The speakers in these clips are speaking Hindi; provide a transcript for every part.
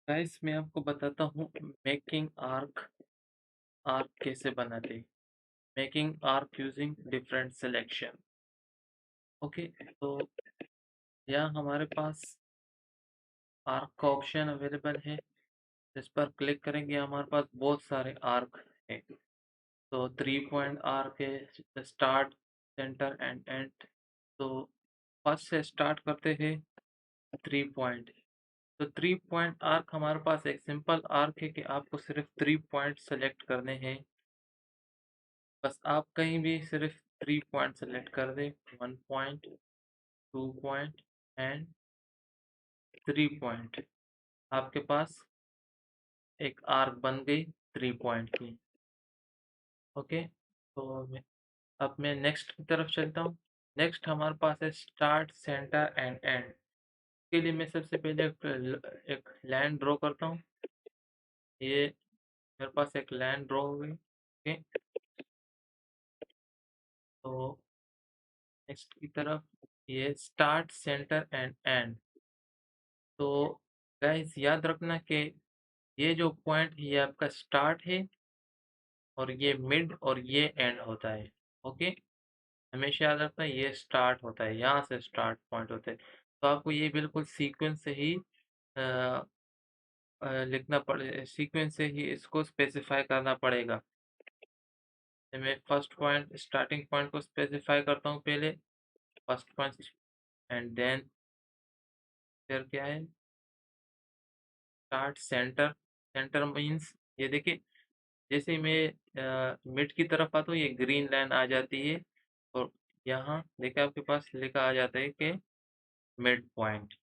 गाइस मैं आपको बताता हूँ मेकिंग आर्क आर्क कैसे बनाते हैं। Making arc using different selection. Okay, तो यहाँ हमारे पास आर्क का ऑप्शन अवेलेबल है। इस पर क्लिक करेंगे, हमारे पास बहुत सारे आर्क हैं। तो 3 पॉइंट आर्क है, स्टार्ट, सेंटर एंड एंड। तो फर्स्ट से स्टार्ट करते हैं 3 पॉइंट। तो 3 पॉइंट आर्क हमारे पास एक सिंपल आर्क है कि आपको सिर्फ 3 पॉइंट सेलेक्ट करने हैं। बस आप कहीं भी सिर्फ 3 पॉइंट सेलेक्ट कर दें, 1 पॉइंट, 2 पॉइंट एंड 3 पॉइंट। आपके पास एक आर्क बन गई 3 पॉइंट की। ओके, तो अब मैं नेक्स्ट की तरफ चलता हूँ। नेक्स्ट हमारे पास है स्टार्ट, सेंटर एंड एंड। के लिए मैं सबसे पहले एक लाइन ड्रॉ करता हूँ। ये मेरे पास एक लाइन ड्रॉ हो गई। ओके, तो नेक्स्ट की तरफ ये स्टार्ट, सेंटर एंड एंड। तो गाइस याद रखना कि ये जो पॉइंट ये आपका स्टार्ट है और ये मिड और ये एंड होता है। ओके, हमेशा याद रखना ये स्टार्ट होता है, यहाँ से स्टार्ट पॉइंट होता है। तो आपको ये बिल्कुल सीक्वेंस से ही लिखना पड़े, सीक्वेंस से ही इसको स्पेसिफाई करना पड़ेगा। तो मैं फर्स्ट पॉइंट, स्टार्टिंग पॉइंट को स्पेसिफाई करता हूँ पहले, फर्स्ट पॉइंट, एंड देन फिर क्या है, स्टार्ट, सेंटर। सेंटर मीन्स ये देखिए, जैसे मैं मिड की तरफ आता हूँ ये ग्रीन लाइन आ जाती है और यहाँ देखिए आपके पास लिखा आ जाता है कि मिड पॉइंट।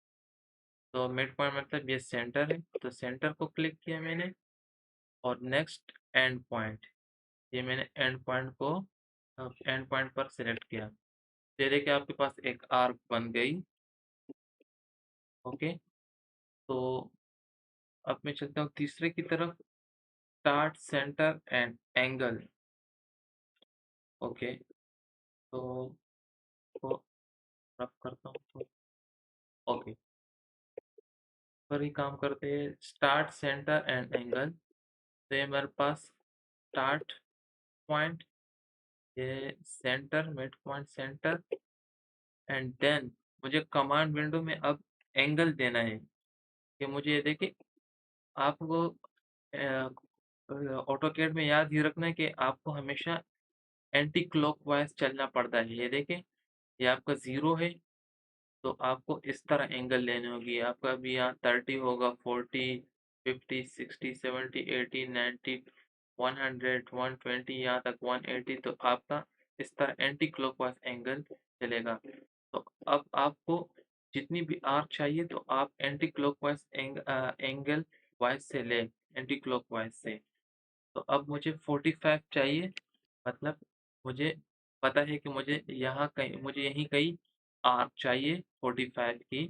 तो मिड पॉइंट मतलब ये सेंटर है, तो सेंटर को क्लिक किया मैंने और नेक्स्ट एंड पॉइंट, ये मैंने एंड पॉइंट को एंड पॉइंट पर सिलेक्ट किया। तो ये देखिए आपके पास एक आर्क बन गई। ओके, तो अब मैं चलता हूँ तीसरे की तरफ, start, centre and angle. Okay, तो को रब करता हूँ तो ओके, पर ही काम करते हैं स्टार्ट, सेंटर एंड एंगल। तो ये मेरे पास स्टार्ट पॉइंट, ये centre, mid point, centre and then मुझे कमांड विंडो में अब एंगल देना है कि मुझे ये देखिए, आपको ऑटोकैड में याद ही रखना है कि आपको हमेशा एंटी क्लॉकवाइज चलना पड़ता है। ये देखिए, ये आपका 0 है, तो आपको इस तरह एंगल लेनी होगी। आपका अभी यहाँ 30 होगा, 40, 50, 60, 70, 80, 90, 100, 120, यहाँ तक 180। तो आपका इस तरह एंटी क्लॉकवाइज एंगल चलेगा। तो अब आपको जितनी भी आर्क चाहिए तो आप एंटी क्लॉकवाइज एंगल वाइज से लें, एंटी क्लॉकवाइज से। तो अब मुझे 45 चाहिए, मतलब मुझे पता है कि मुझे यहाँ कहीं, मुझे यहीं कहीं आर्क चाहिए 45 की।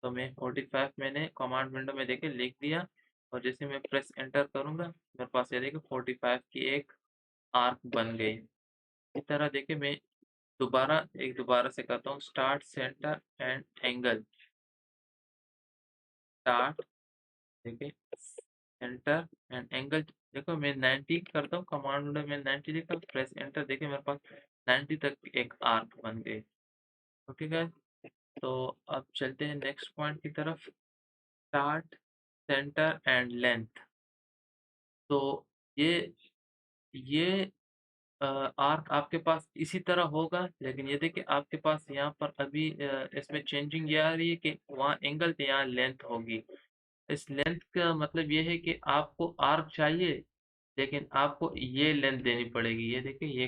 तो मैं 45 मैंने कमांड विंडो में देखे लिख दिया और जैसे मैं प्रेस एंटर करूँगा मेरे पास ये देखिए 45 की एक आर्क बन गई। इस तरह देखिए मैं दोबारा से करता हूँ, start, centre and angle. Start, देखिए सेंटर एंड एंगल। देखो मैं 90 करता हूँ, कमांड विंडो में 90 लिखा, प्रेस एंटर, देखिए मेरे पास 90 तक एक आर्क बन गई। ओके गाइस, तो अब चलते हैं नेक्स्ट पॉइंट की तरफ, स्टार्ट, सेंटर एंड लेंथ। तो ये ये आर्क आपके पास इसी तरह होगा, लेकिन ये देखिए आपके पास यहाँ पर अभी इसमें चेंजिंग ये आ रही है कि वहाँ एंगल पे यहाँ लेंथ होगी। इस लेंथ का मतलब ये है कि आपको आर्क चाहिए, लेकिन आपको ये लेंथ देनी पड़ेगी। ये देखिए, ये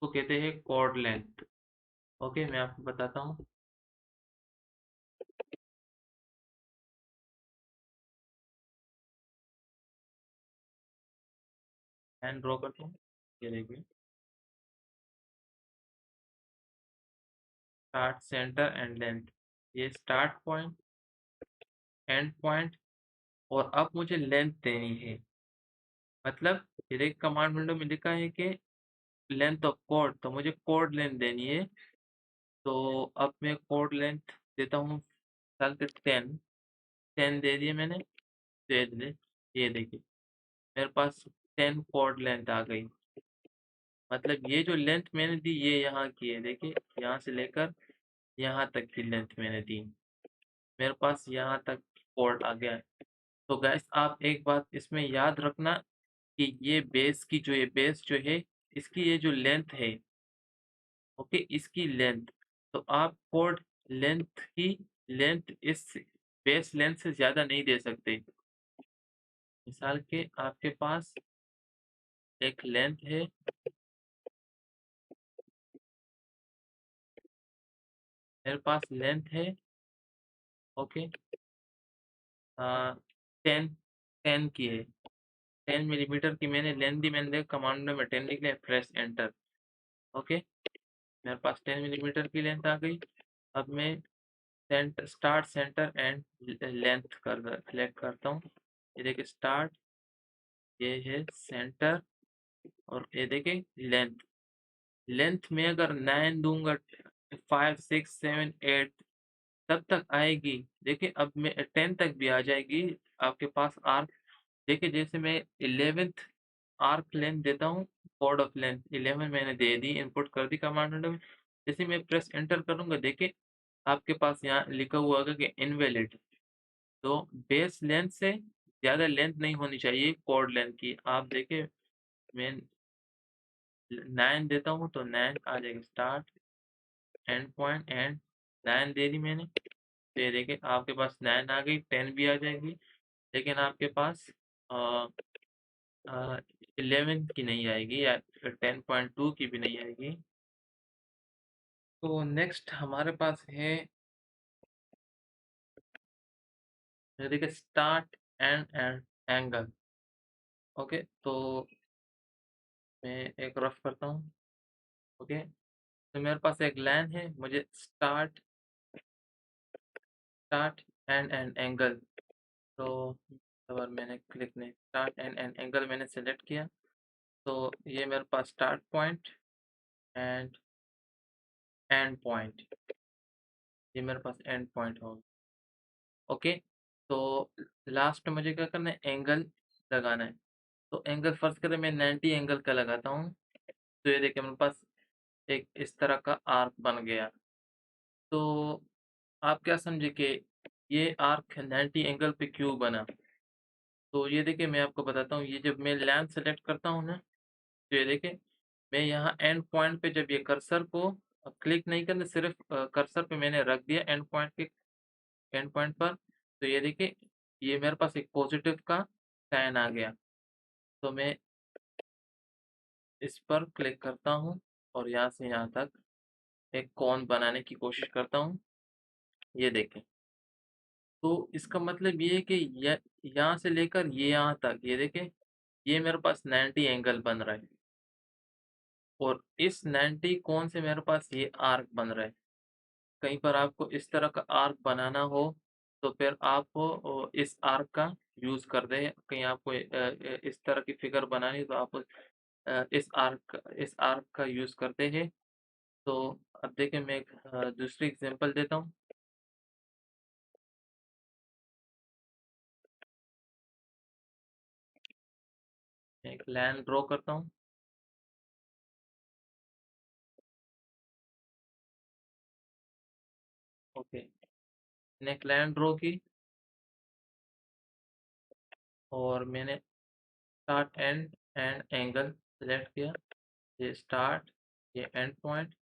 को कहते हैं कॉर्ड लेंथ। ओके, मैं आपको बताता हूँ। हैंड ड्रॉ करता हूँ, ये देखिए, स्टार्ट, सेंटर एंड लेंथ। ये स्टार्ट पॉइंट, एंड पॉइंट, और अब मुझे लेंथ देनी है। मतलब ये देखिए कमांड विंडो में लिखा है कि लेंथ ऑफ कोड, तो मुझे कोड लेंथ देनी है। तो अब मैं कोड लेंथ देता हूँ, साल के 10 दे दिए मैंने। दे दे ये देखिए मेरे पास 10 कॉर्ड लेंथ आ गई। मतलब ये जो लेंथ मैंने दी ये यहाँ की है, देखिए यहाँ से लेकर यहाँ तक की लेंथ मैंने दी। मेरे पास यहाँ तक कॉर्ड आ गया है। तो गाइस आप एक बात इसमें याद रखना कि ये बेस जो है इसकी ये जो लेंथ है, ओके, इसकी लेंथ, तो आप कॉर्ड लेंथ की लेंथ इस बेस लेंथ से ज़्यादा नहीं दे सकते। मिसाल के आपके पास एक लेंथ है, मेरे पास लेंथ है, ओके, 10 10 की है, 10 मिलीमीटर की मैंने लेंथ दी, मैंने देखा कमांडो में 10 लिख लिया, प्रेस एंटर, ओके, मेरे पास 10 मिलीमीटर की लेंथ आ गई। अब मैं स्टार्ट सेंटर एंड लेंथ कर सेलेक्ट करता हूँ। ये देखिए स्टार्ट, ये है सेंटर, और ये देखिए लेंथ। लेंथ में अगर 9 दूंगा, 5 6 7 8 तब तक आएगी। देखिए अब मैं 10 तक भी आ जाएगी आपके पास आर्क। देखिए जैसे मैं 11th आर्क लेंथ देता हूँ, कॉर्ड ऑफ लेंथ 11 मैंने दे दी, इनपुट कर दी कमांड विंडो में। जैसे मैं प्रेस एंटर करूँगा, देखिए आपके पास यहाँ लिखा हुआ होगा कि इनवैलिड। तो बेस लेंथ से ज़्यादा लेंथ नहीं होनी चाहिए कॉर्ड लेंथ की। आप देखिए मैं 9 देता हूँ तो 9 आ जाएगा, स्टार्ट एंड पॉइंट एंड 9 दे दी मैंने। तो ये देखिए आपके पास 9 आ गई, 10 भी आ जाएगी, लेकिन आपके पास अ 11 की नहीं आएगी या फिर 10.2 की भी नहीं आएगी। तो नेक्स्ट हमारे पास है, ये देखिए start and and angle, okay. तो मैं एक रफ करता हूँ, ओके। तो मेरे पास एक लाइन है, मुझे स्टार्ट एंड एंड एंगल। तो अगर मैंने क्लिक नहीं, स्टार्ट एंड एंगल मैंने सेलेक्ट किया, तो ये मेरे पास start point and end point, ये मेरे पास एंड पॉइंट होगा, ओके। तो लास्ट में मुझे क्या करना है, एंगल लगाना है। तो एंगल फर्स्ट करें, मैं 90 एंगल का लगाता हूँ। तो ये देखिए मेरे पास एक इस तरह का आर्क बन गया। तो आप क्या समझे कि ये आर्क 90 एंगल पे क्यों बना? तो ये देखिए मैं आपको बताता हूँ, ये जब मैं लेंथ सेलेक्ट करता हूँ ना, तो ये देखिए मैं यहाँ एंड पॉइंट पे जब ये कर्सर को क्लिक नहीं करना, सिर्फ कर्सर पे मैंने रख दिया एंड पॉइंट के एंड पॉइंट पर, तो ये देखिए ये मेरे पास एक पॉजिटिव का साइन आ गया। तो मैं इस पर क्लिक करता हूँ और यहाँ से यहाँ तक एक कोन बनाने की कोशिश करता हूँ, ये देखें। तो इसका मतलब ये है कि यहाँ से लेकर ये यहाँ तक, ये देखें, ये मेरे पास 90 एंगल बन रहा है, और इस 90 कोण से मेरे पास ये आर्क बन रहा है। कहीं पर आपको इस तरह का आर्क बनाना हो, तो फिर आप इस आर्क का यूज़ कर दें। कहीं आपको इस तरह की फिगर बनानी है, तो आप इस आर्क का यूज़ करते हैं। तो अब देखिए मैं एक दूसरी एग्ज़ाम्पल देता हूँ। मैं एक लाइन ड्रॉ करता हूँ, ओके। मैंने एक लाइन ड्रॉ की और मैंने start and and angle select किया, ये स्टार्ट, ये एंड पॉइंट।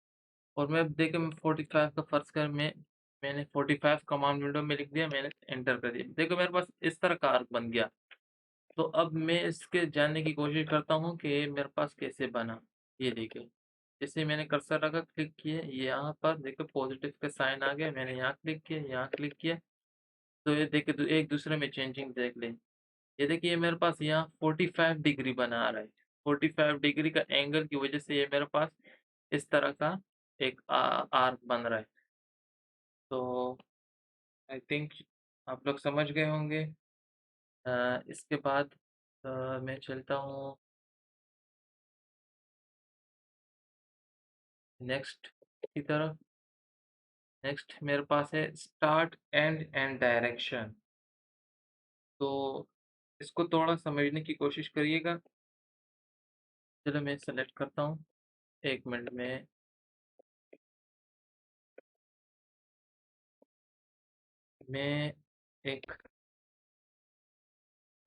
और मैं अब देखिए मैं 45 का फ़र्ज़ कर मैंने 45 कमांड विंडो में लिख दिया, मैंने एंटर कर दिया। देखो मेरे पास इस तरह का आर्क बन गया। तो अब मैं इसके जानने की कोशिश करता हूँ कि मेरे पास कैसे बना। ये देखिए, जैसे मैंने कर्सर रखा, क्लिक किए, ये यहाँ पर देखो पॉजिटिव का साइन आ गया, मैंने यहाँ क्लिक किया, यहाँ क्लिक किया, तो ये देखिए एक दूसरे में चेंजिंग देख लें। ये देखिए ये मेरे पास यहाँ 45 डिग्री बना रहा है। 45 डिग्री का एंगल की वज़ह से ये मेरे पास इस तरह का एक आर्क बन रहा है। तो आई थिंक आप लोग समझ गए होंगे। इसके बाद मैं चलता हूँ नेक्स्ट की तरफ। नेक्स्ट मेरे पास है स्टार्ट एंड एंड डायरेक्शन। तो इसको थोड़ा समझने की कोशिश करिएगा। चलो मैं सेलेक्ट करता हूँ, 1 मिनट में। मैं एक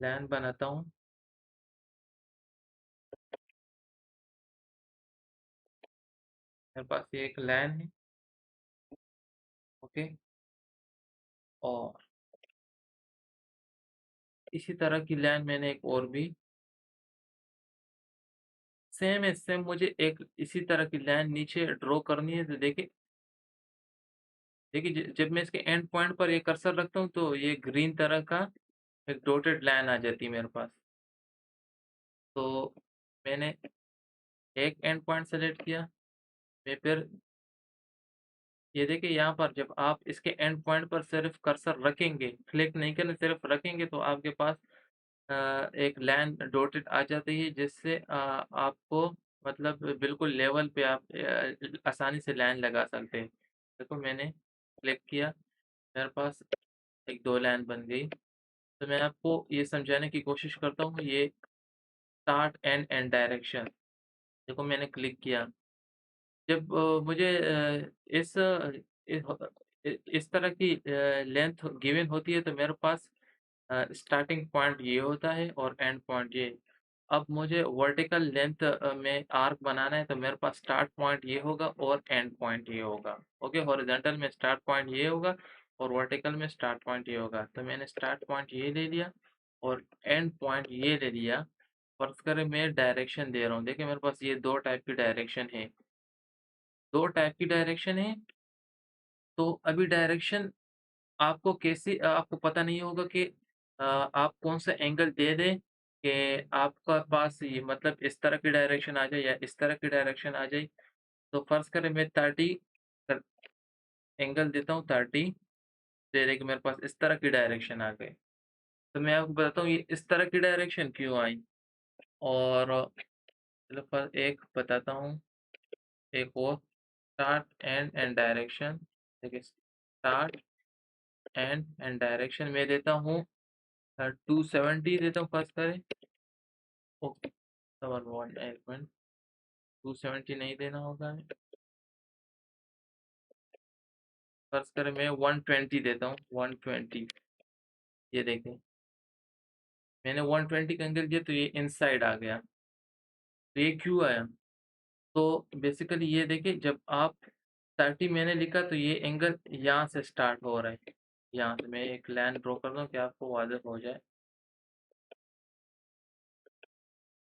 प्लान बनाता हूँ। मेरे पास ये एक लैन है, ओके। और इसी तरह की लैन मैंने एक और भी सेम है, सेम मुझे एक इसी तरह की लाइन नीचे ड्रॉ करनी है। तो देखिए, देखिए जब मैं इसके एंड पॉइंट पर ये कर्सर रखता हूँ तो ये ग्रीन तरह का एक डॉटेड लाइन आ जाती है मेरे पास। तो मैंने एक एंड पॉइंट सेलेक्ट किया। मैं फिर ये देखिए यहाँ पर जब आप इसके एंड पॉइंट पर सिर्फ कर्सर रखेंगे, क्लिक नहीं करना, सिर्फ रखेंगे तो आपके पास एक लाइन डॉटेड आ जाती है, जिससे आपको मतलब बिल्कुल लेवल पे आप आसानी से लाइन लगा सकते हैं। देखो मैंने क्लिक किया, मेरे पास एक 2 लाइन बन गई। तो मैं आपको ये समझाने की कोशिश करता हूँ, ये स्टार्ट एंड डायरेक्शन। देखो मैंने क्लिक किया। जब मुझे इस तरह की लेंथ गिवन होती है तो मेरे पास स्टार्टिंग पॉइंट ये होता है और एंड पॉइंट ये। अब मुझे वर्टिकल लेंथ में आर्क बनाना है तो मेरे पास स्टार्ट पॉइंट ये होगा और एंड पॉइंट ये होगा। ओके, हॉरिजॉन्टल में स्टार्ट पॉइंट ये होगा और वर्टिकल में स्टार्ट पॉइंट ये होगा। तो मैंने स्टार्ट पॉइंट ये ले लिया और एंड पॉइंट ये ले लिया। फर्ज़ करें मैं डायरेक्शन दे रहा हूँ। देखिए मेरे पास ये 2 टाइप की डायरेक्शन है, 2 टाइप की डायरेक्शन है। तो अभी डायरेक्शन आपको कैसी आपको पता नहीं होगा कि आप कौन-सा एंगल दे दें कि आपका पास ये मतलब इस तरह की डायरेक्शन आ जाए या इस तरह की डायरेक्शन आ जाए। तो फ़र्ज़ करें मैं 30 कर एंगल देता हूँ, 30 दे दें कि मेरे पास इस तरह की डायरेक्शन आ गई। तो मैं आपको बताता हूँ ये इस तरह की डायरेक्शन क्यों आई। और चलो एक बताता हूँ, एक और स्टार्ट एंड डायरेक्शन। देखिए स्टार्ट एंड डायरेक्शन मैं देता हूँ 270 देता हूँ फ़र्ज़ करें। ओके, डबल 1 1 270 नहीं देना होगा हमें। फ़र्ज़ करें मैं 120 देता हूँ, 120। ये देखें, मैंने 120 का एंगल दिया तो ये इनसाइड आ गया। तो ये क्यों आया? तो बेसिकली ये देखिए जब आप 30 मैंने लिखा तो ये एंगल यहाँ से स्टार्ट हो रहा है। यहाँ से मैं एक लाइन ड्रॉ कर दूँ कि आपको वाज़ेह हो जाए।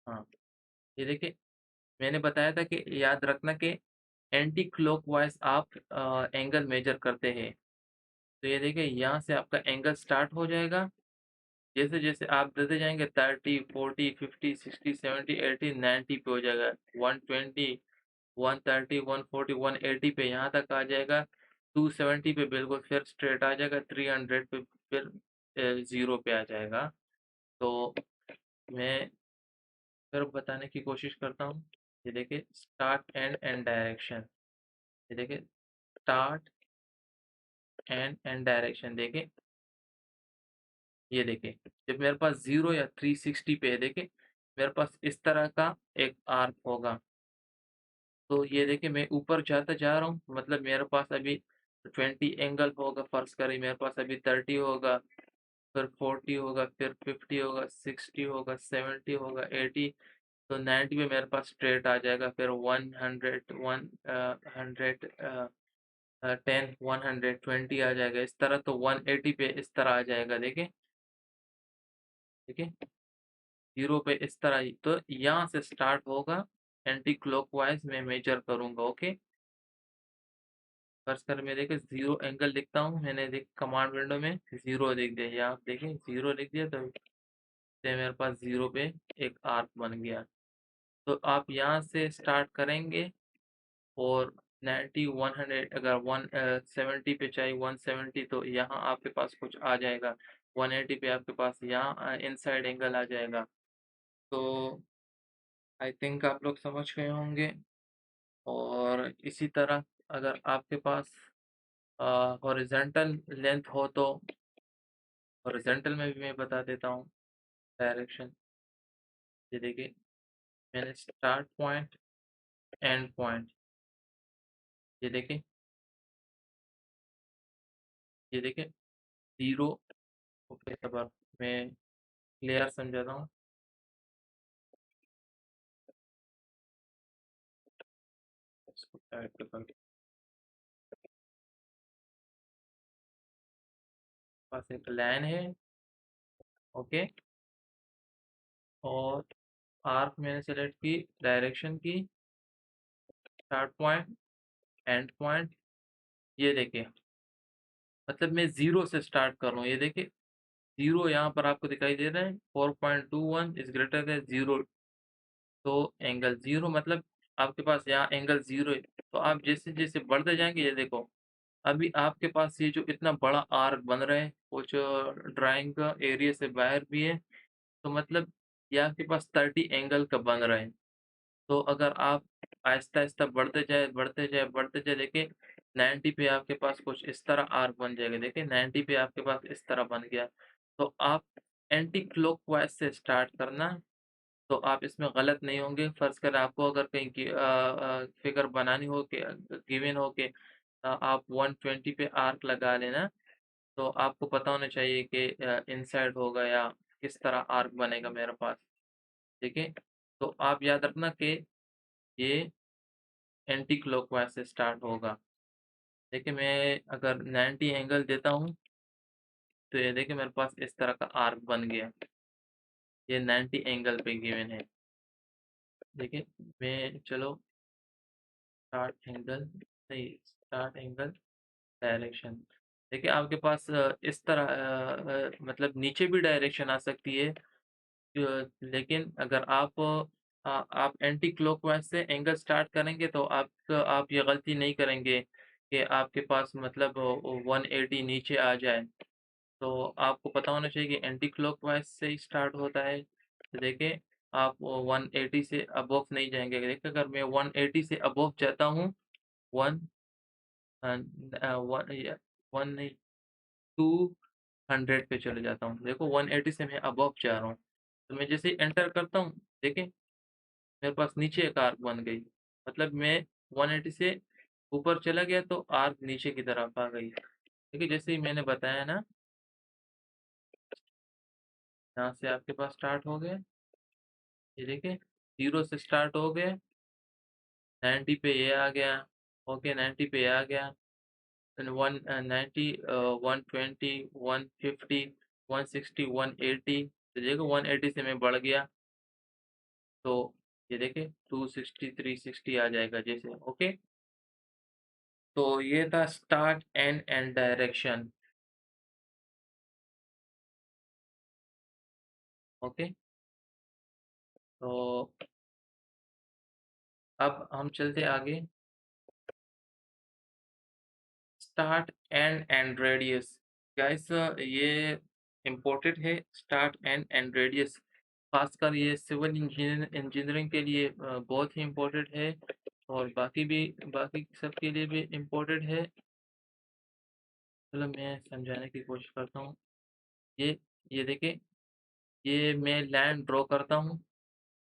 हाँ, ये देखिए मैंने बताया था कि याद रखना कि एंटी क्लॉकवाइज़ आप एंगल मेज़र करते हैं। तो ये देखिए यहाँ से आपका एंगल स्टार्ट हो जाएगा। जैसे-जैसे आप देते जाएँगे 30, 40, 50, 60, 70, 80, 90 पे हो जाएगा। 120, 130, 140, 180 पे यहाँ तक आ जाएगा। 270 पे बिल्कुल फिर स्ट्रेट आ जाएगा। 300 पे फिर 0 पे आ जाएगा। तो मैं फिर बताने की कोशिश करता हूँ। ये देखिए स्टार्ट एंड डायरेक्शन। ये देखिए स्टार्ट एंड डायरेक्शन देखिए, ये देखिए जब मेरे पास 0 या 360 पे है देखिए, मेरे पास इस तरह का एक आर्क होगा। तो ये देखिए मैं ऊपर जाता जा रहा हूँ, मतलब मेरे पास अभी 20 एंगल होगा, फ़र्ज़ करें मेरे पास अभी 30 होगा, फिर 40 होगा, फिर 50 होगा, 60 होगा, 70 होगा, 80, तो 90 में मेरे पास स्ट्रेट आ जाएगा। फिर 10, 120 आ जाएगा इस तरह। तो 180 पे इस तरह आ जाएगा देखिए, ठीक है? 0 पे इस तरह ही, तो यहाँ से स्टार्ट होगा, एंटी क्लॉकवाइज़ मैं मेज़र करूँगा, ओके? फ़र्ज़ करें मैं देखिए 0 एंगल लिखता हूँ, मैंने देख कमांड विंडो में 0 लिख दिया, यहाँ आप देखें 0 लिख दिया तो से मेरे पास 0 पे एक आर्क बन गया। तो आप यहाँ से स्टार्ट करेंगे और 90, 100 अगर 70 पे चाहिए 170 तो यहाँ आपके पास कुछ आ जाएगा। 180 पे आपके पास यहाँ इनसाइड एंगल आ जाएगा। तो आई थिंक आप लोग समझ गए होंगे। और इसी तरह अगर आपके पास हॉरिज़ॉन्टल लेंथ हो तो हॉरिज़ॉन्टल में भी मैं बता देता हूँ। डायरेक्शन। ये देखिए, मैंने स्टार्ट पॉइंट, एंड पॉइंट, ये देखिए, ये देखिए, ज़ीरो। ओके, अब मैं क्लियर समझाता हूँ। इसको ऐड कर पास एक लाइन है। ओके, और आर्क मैंने सेलेक्ट की, डायरेक्शन की, स्टार्ट पॉइंट, एंड पॉइंट, ये देखिए, मतलब मैं ज़ीरो से स्टार्ट कर रहा हूँ, ये देखिए, ज़ीरो यहाँ पर आपको दिखाई दे रहा है, 4.21 इज़ ग्रेटर देन ज़ीरो। तो एंगल ज़ीरो मतलब आपके पास यहाँ एंगल ज़ीरो है, तो आप जैसे-जैसे बढ़ते जाएँगे, ये देखो, अभी आपके पास ये जो इतना बड़ा आर्क बन रहा है, कुछ ड्राइंग का एरिया से बाहर भी है, तो मतलब ये आपके पास 30 एंगल का बन रहा है। तो अगर आप आहिस्ता-आहिस्ता बढ़ते जाएँ, बढ़ते जाएँ, देखिए 90 पे आपके पास कुछ इस तरह आर्क बन जाएगा। देखिए 90 पे आपके पास इस तरह बन गया। तो आप एंटी क्लॉकवाइज़ से स्टार्ट करना, तो आप इसमें गलत नहीं होंगे। फ़र्ज़ करें आपको अगर कहीं की फ़िगर बनानी हो कि गिवन हो कि आप 120 पे आर्क लगा लेना, तो आपको पता होना चाहिए कि इनसाइड होगा या किस तरह आर्क बनेगा मेरे पास, ठीक है? तो आप याद रखना कि ये एंटी क्लॉकवाइज़ से स्टार्ट होगा। देखिए मैं अगर 90 एंगल देता हूँ, तो ये देखिए मेरे पास इस तरह का आर्क बन गया। ये 90 एंगल पे गिवन है। देखिए मैं चलो स्टार्ट एंगल, डायरेक्शन। देखिए आपके पास इस तरह मतलब नीचे भी डायरेक्शन आ सकती है, लेकिन अगर आप एंटी क्लॉकवाइज़ से एंगल स्टार्ट करेंगे, तो आप ये गलती नहीं करेंगे कि आपके पास मतलब 180 नीचे आ जाए। तो आपको पता होना चाहिए कि एंटी क्लॉकवाइज़ से ही स्टार्ट होता है। तो देखिए आप 180 से अबव नहीं जाएँगे। देखिए अगर मैं 180 से अबव जाता हूँ, 1 1 या 1 नहीं, 200 पे चले जाता हूँ। देखो 180 से मैं अबव जा रहा हूँ। तो मैं जैसे ही एंटर करता हूँ, देखिए मेरे पास नीचे एक आर्क बन गई। मतलब मैं 180 से ऊपर चला गया, तो आर्क नीचे की तरफ आ गई। देखिए जैसे ही मैंने बताया ना, यहाँ से आपके पास स्टार्ट हो गया। ये देखिए 0 से स्टार्ट हो गए, 90 पे ये आ गया। ओके, 90 पे ये आ गया। देन 90, 120, 150, 160, 180। तो देखो 180 से मैं बढ़ गया, तो ये देखिए 260, 360 आ जाएगा जैसे। ओके, तो ये था स्टार्ट एंड डायरेक्शन। ओके, तो अब हम चलते आगे। Start and radius. गाइस ये इम्पोर्टेंट है, स्टार्ट एंड रेडियस। खासकर ये सिविल इंजीनियरिंग के लिए बहुत ही इम्पोर्टेंट है, और बाकी सब के लिए भी इम्पोर्टेंट है। चलो मैं समझाने की कोशिश करता हूँ। ये ये देखिए, ये मैं लाइन ड्रॉ करता हूँ।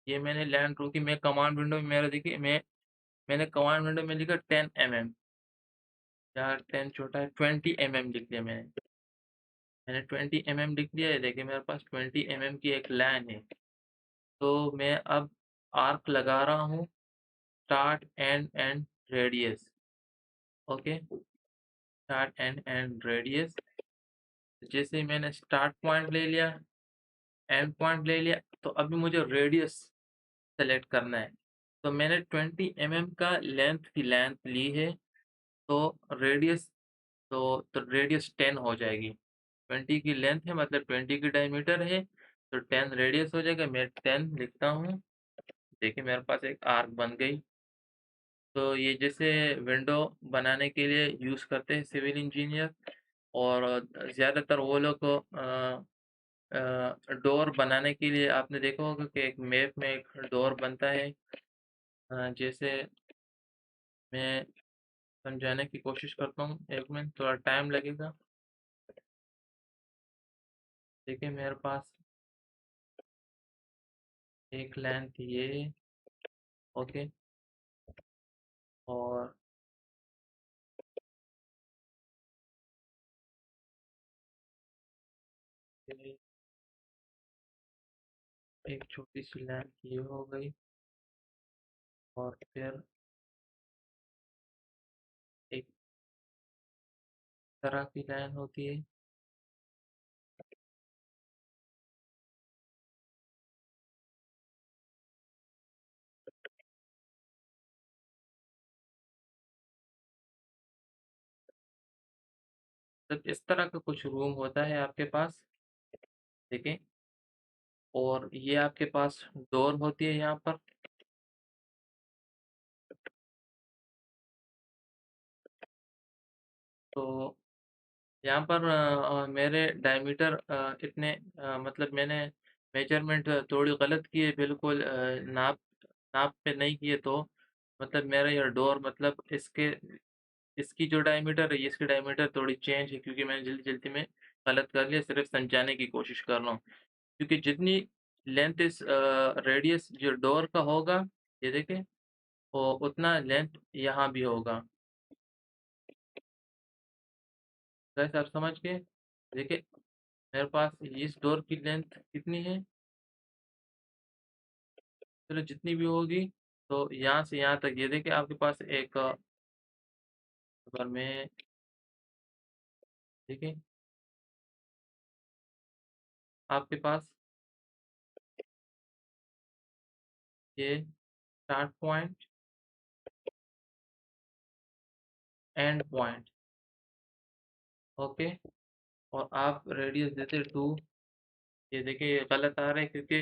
ये मैंने लाइन ड्रॉ की, मैं कमांड विंडो में, मेरा देखिए मैंने कमांड विंडो में लिखा 10 mm। यार 10 छोटा है, 20 mm लिख दिया मैंने 20 mm लिख दिया है। देखिए मेरे पास 20 mm की एक लाइन है। तो मैं अब आर्क लगा रहा हूँ, start and radius. Okay, start and radius. जैसे ही मैंने स्टार्ट पॉइंट ले लिया, एंड पॉइंट ले लिया, तो अभी मुझे रेडियस सेलेक्ट करना है। तो मैंने 20 mm का लेंथ ली है, तो रेडियस तो रेडियस 10 हो जाएगी। 20 की लेंथ है, मतलब 20 की डायमीटर है, तो 10 रेडियस हो जाएगा। मैं 10 लिखता हूँ। देखिए मेरे पास एक आर्क बन गई। तो ये जैसे विंडो बनाने के लिए यूज़ करते हैं सिविल इंजीनियर, और ज़्यादातर वो लोग डोर बनाने के लिए आपने देखा होगा कि एक मैप में एक डोर बनता है। जैसे मैं समझाने की कोशिश करता हूँ, 1 मिनट थोड़ा टाइम लगेगा। देखिए मेरे पास एक लेंथ ये, ओके, और ये एक छोटी सी लेंथ ये हो गई, और फिर एक तरह की लाइन होती है। तो इस तरह का कुछ रूम होता है आपके पास, देखें, और ये आपके पास डोर होती है यहाँ पर। तो यहाँ पर मेरे डायमीटर इतने, मतलब मैंने मेजरमेंट थोड़ी गलत की है, बिल्कुल नाप नाप पे नहीं किए, तो मतलब मेरा ये डोर, मतलब इसकी जो डायमीटर है, इसकी डायमीटर थोड़ी चेंज है, क्योंकि मैंने जल्दी-जल्दी में गलत कर लिया, सिर्फ़ समझाने की कोशिश कर रहा हूँ। क्योंकि जितनी लेंथ इस रेडियस जो डोर का होगा, ये देखें, वो उतना लेंथ यहाँ भी होगा। गाइस आप समझ गए? देखिए, मेरे पास इस डोर की लेंथ कितनी है? चलो जितनी भी होगी, तो यहाँ से यहाँ तक, ये देखिए आपके पास एक, अगर मैं, देखिए, आपके पास ये start point, and point, okay, और आप रेडियस देते 2। ये देखिए ये गलत आ रहा है, क्योंकि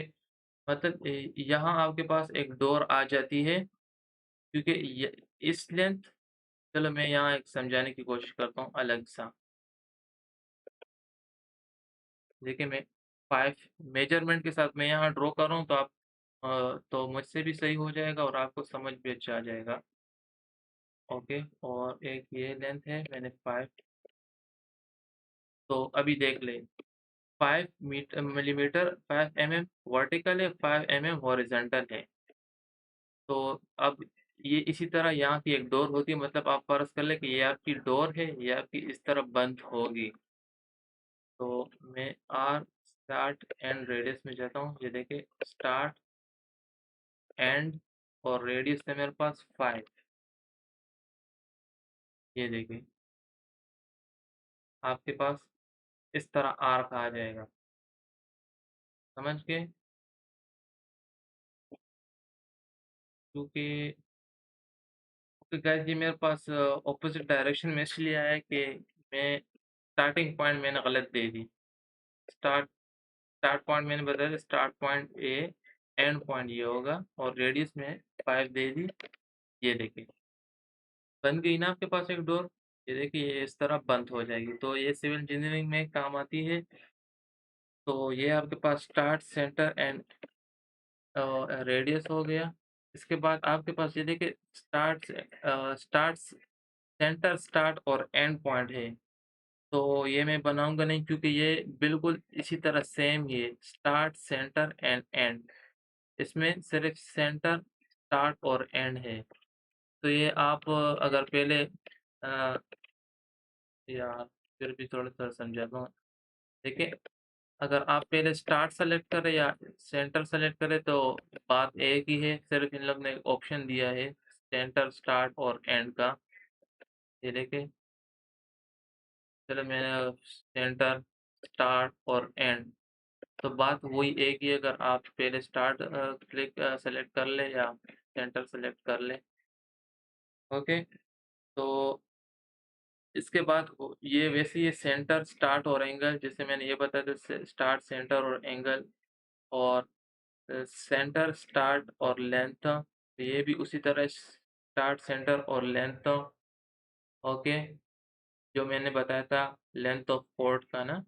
मतलब यहाँ आपके पास एक डोर आ जाती है, क्योंकि इस लेंथ, चलो मैं यहाँ एक समझाने की कोशिश करता हूँ अलग सा। देखिए मैं 5 मेजरमेंट के साथ मैं यहाँ ड्रॉ कर रहा हूँ, तो आप तो मुझसे भी सही हो जाएगा और आपको समझ भी अच्छा आ जाएगा। ओके, और एक ये लेंथ है, मैंने 5, तो अभी देख ले, 5 मिलीमीटर, 5 एमएम वर्टिकल है, 5 एमएम हॉरिजॉन्टल है। तो अब ये इसी तरह यहाँ की एक डोर होती है, मतलब आप फर्ज कर लें कि ये आपकी डोर है, ये आपकी इस तरफ बंद होगी। तो मैं आर स्टार्ट एंड रेडियस में जाता हूँ, ये देखिए स्टार्ट, एंड, और रेडियस है मेरे पास 5। ये देखिए आपके पास इस तरह आर्क आ जाएगा, समझ गए? क्योंकि गाइस ये मेरे पास ऑपोजिट डायरेक्शन में इसलिए आया है कि मैं स्टार्टिंग पॉइंट मैंने गलत दे दी। स्टार्ट स्टार्ट पॉइंट मैंने बताया था, start point A, and point ये होगा, और रेडियस में 5 दे दी। ये देखिए बन गई ना आपके पास एक डोर। ये देखिए ये इस तरह बंद हो जाएगी, तो ये सिविल इंजीनियरिंग में काम आती है। तो ये आपके पास स्टार्ट, सेंटर एंड रेडियस हो गया। इसके बाद आपके पास ये देखिए स्टार्ट, सेंटर, स्टार्ट और एंड पॉइंट है। तो ये मैं बनाऊँगा नहीं, क्योंकि ये बिल्कुल इसी तरह सेम ही है, स्टार्ट, सेंटर एंड एंड। इसमें सिर्फ़ सेंटर, स्टार्ट और एंड है। तो ये आप अगर पहले यार फिर भी थोड़ा-सा समझाता हूँ। देखिए, अगर आप पहले स्टार्ट सेलेक्ट करें या सेंटर सेलेक्ट करें, तो बात एक ही है, सिर्फ़ इन लोग ने ऑप्शन दिया है सेंटर, स्टार्ट और एंड का। ये देखिए, चलो मैंने सेंटर, स्टार्ट और एंड, तो बात वही एक ही है, अगर आप पहले स्टार्ट सेलेक्ट कर लें या सेंटर सेलेक्ट कर लें। ओके, तो इसके बाद ये वैसे ये सेंटर, स्टार्ट और एंगल, जैसे मैंने ये बताया था, स्टार्ट, सेंटर और एंगल, और सेंटर, स्टार्ट और लेंथ, ये भी उसी तरह स्टार्ट, सेंटर और लेंथ। ओके, जो मैंने बताया था लेंथ ऑफ कॉर्ड का ना,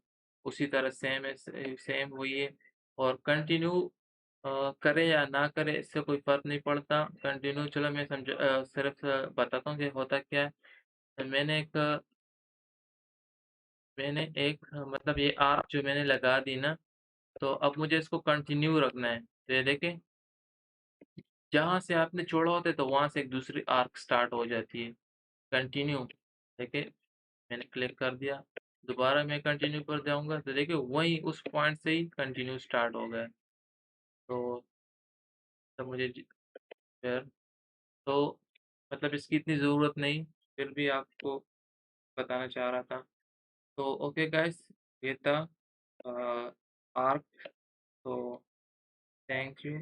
उसी तरह सेम है, सेम वही है। और कंटिन्यू करे या ना करे, इससे कोई फ़र्क नहीं पड़ता। कंटिन्यू, चलो मैं सिर्फ़ बताता हूँ कि होता क्या है। मैंने एक मतलब ये आर्क जो मैंने लगा दी ना, तो अब मुझे इसको कंटिन्यू रखना है। तो ये देखें, जहाँ से आपने छोड़ा होता है तो वहाँ से एक दूसरी आर्क स्टार्ट हो जाती है। कंटिन्यू, देखिए मैंने क्लिक कर दिया, दोबारा मैं कंटिन्यू पर जाऊँगा तो देखिए वहीं उस पॉइंट से ही कंटिन्यू स्टार्ट हो गया। तो तब मुझे फिर तो मतलब इसकी इतनी ज़रूरत नहीं, फिर भी आपको बताना चाह रहा था। तो ओके गाइस, ये था आर्क। तो थैंक यू।